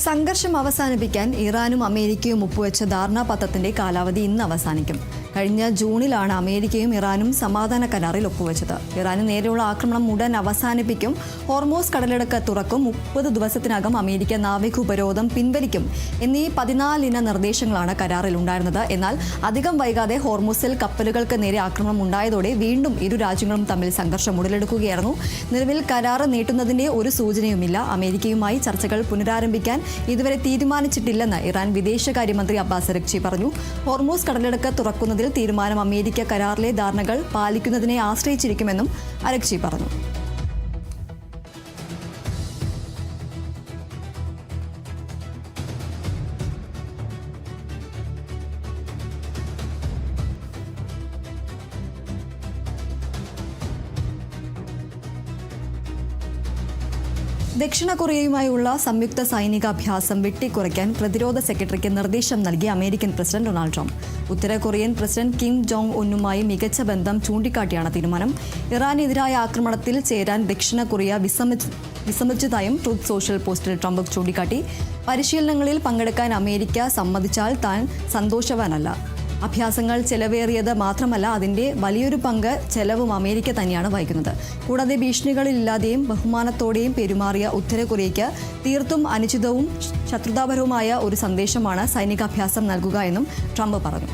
സംഘർഷം അവസാനിപ്പിക്കാൻ ഇറാനും അമേരിക്കയും ഒപ്പുവെച്ച ധാരണാപത്രത്തിന്റെ കാലാവധി ഇന്ന് അവസാനിക്കും. കഴിഞ്ഞ ജൂണിലാണ് അമേരിക്കയും ഇറാനും സമാധാന കരാറിൽ ഒപ്പുവെച്ചത്. ഇറാന് നേരെയുള്ള ആക്രമണം ഉടൻ അവസാനിപ്പിക്കും, ഹോർമോസ് കടലിടുക്ക് തുറക്കും, 30 ദിവസത്തിനകം അമേരിക്ക നാവിക ഉപരോധം പിൻവലിക്കും എന്നീ 14 ഇന നിർദ്ദേശങ്ങളാണ് കരാറിൽ ഉണ്ടായിരുന്നത്. എന്നാൽ അധികം വൈകാതെ ഹോർമോസിൽ കപ്പലുകൾക്ക് നേരെ ആക്രമണം ഉണ്ടായതോടെ വീണ്ടും ഇരു രാജ്യങ്ങളും തമ്മിൽ സംഘർഷം ഉടലെടുക്കുകയായിരുന്നു. നിലവിൽ കരാർ നീട്ടുന്നതിന്റെ ഒരു സൂചനയുമില്ല. അമേരിക്കയുമായി ചർച്ചകൾ പുനരാരംഭിക്കാൻ ഇതുവരെ തീരുമാനിച്ചിട്ടില്ലെന്ന് ഇറാൻ വിദേശകാര്യമന്ത്രി അബ്ബാസ് അരഗ്ചി പറഞ്ഞു. ഹോർമോസ് കടലിടുക്ക് തുറക്കുന്നതിൽ തീരുമാനം അമേരിക്ക കരാറിലെ ധാരണകൾ പാലിക്കുന്നതിനെ ആശ്രയിച്ചിരിക്കുമെന്നും അരഗ്ചി പറഞ്ഞു. ദക്ഷിണ കൊറിയയുമായുള്ള സംയുക്ത സൈനിക അഭ്യാസം വെട്ടിക്കുറയ്ക്കാൻ പ്രതിരോധ സെക്രട്ടറിക്ക് നിർദ്ദേശം നൽകി അമേരിക്കൻ പ്രസിഡന്റ് ഡൊണാൾഡ് ട്രംപ്. ഉത്തര കൊറിയൻ പ്രസിഡന്റ് കിം ജോങ് ഉന്നുമായി മികച്ച ബന്ധം ചൂണ്ടിക്കാട്ടിയാണ് തീരുമാനം. ഇറാനെതിരായ ആക്രമണത്തിൽ ചേരാൻ ദക്ഷിണ കൊറിയ വിസമ്മതിച്ചതായും ട്രൂത്ത് സോഷ്യൽ പോസ്റ്റിൽ ട്രംപ് ചൂണ്ടിക്കാട്ടി. പരിശീലനങ്ങളിൽ പങ്കെടുക്കാൻ അമേരിക്ക സമ്മതിച്ചാൽ താൻ സന്തോഷവാനല്ല. അഭ്യാസങ്ങൾ ചെലവേറിയത് മാത്രമല്ല, അതിന്റെ വലിയൊരു പങ്ക് ചെലവും അമേരിക്ക തന്നെയാണ് വഹിക്കുന്നത്. കൂടാതെ ഭീഷണികളില്ലാതെയും ബഹുമാനത്തോടെയും പെരുമാറിയ ഉത്തര കൊറിയയ്ക്ക് തീർത്തും അനുചിതവും ശത്രുതാപരവുമായ ഒരു സന്ദേശമാണ് സൈനികാഭ്യാസം നൽകുക എന്നും ട്രംപ് പറഞ്ഞു.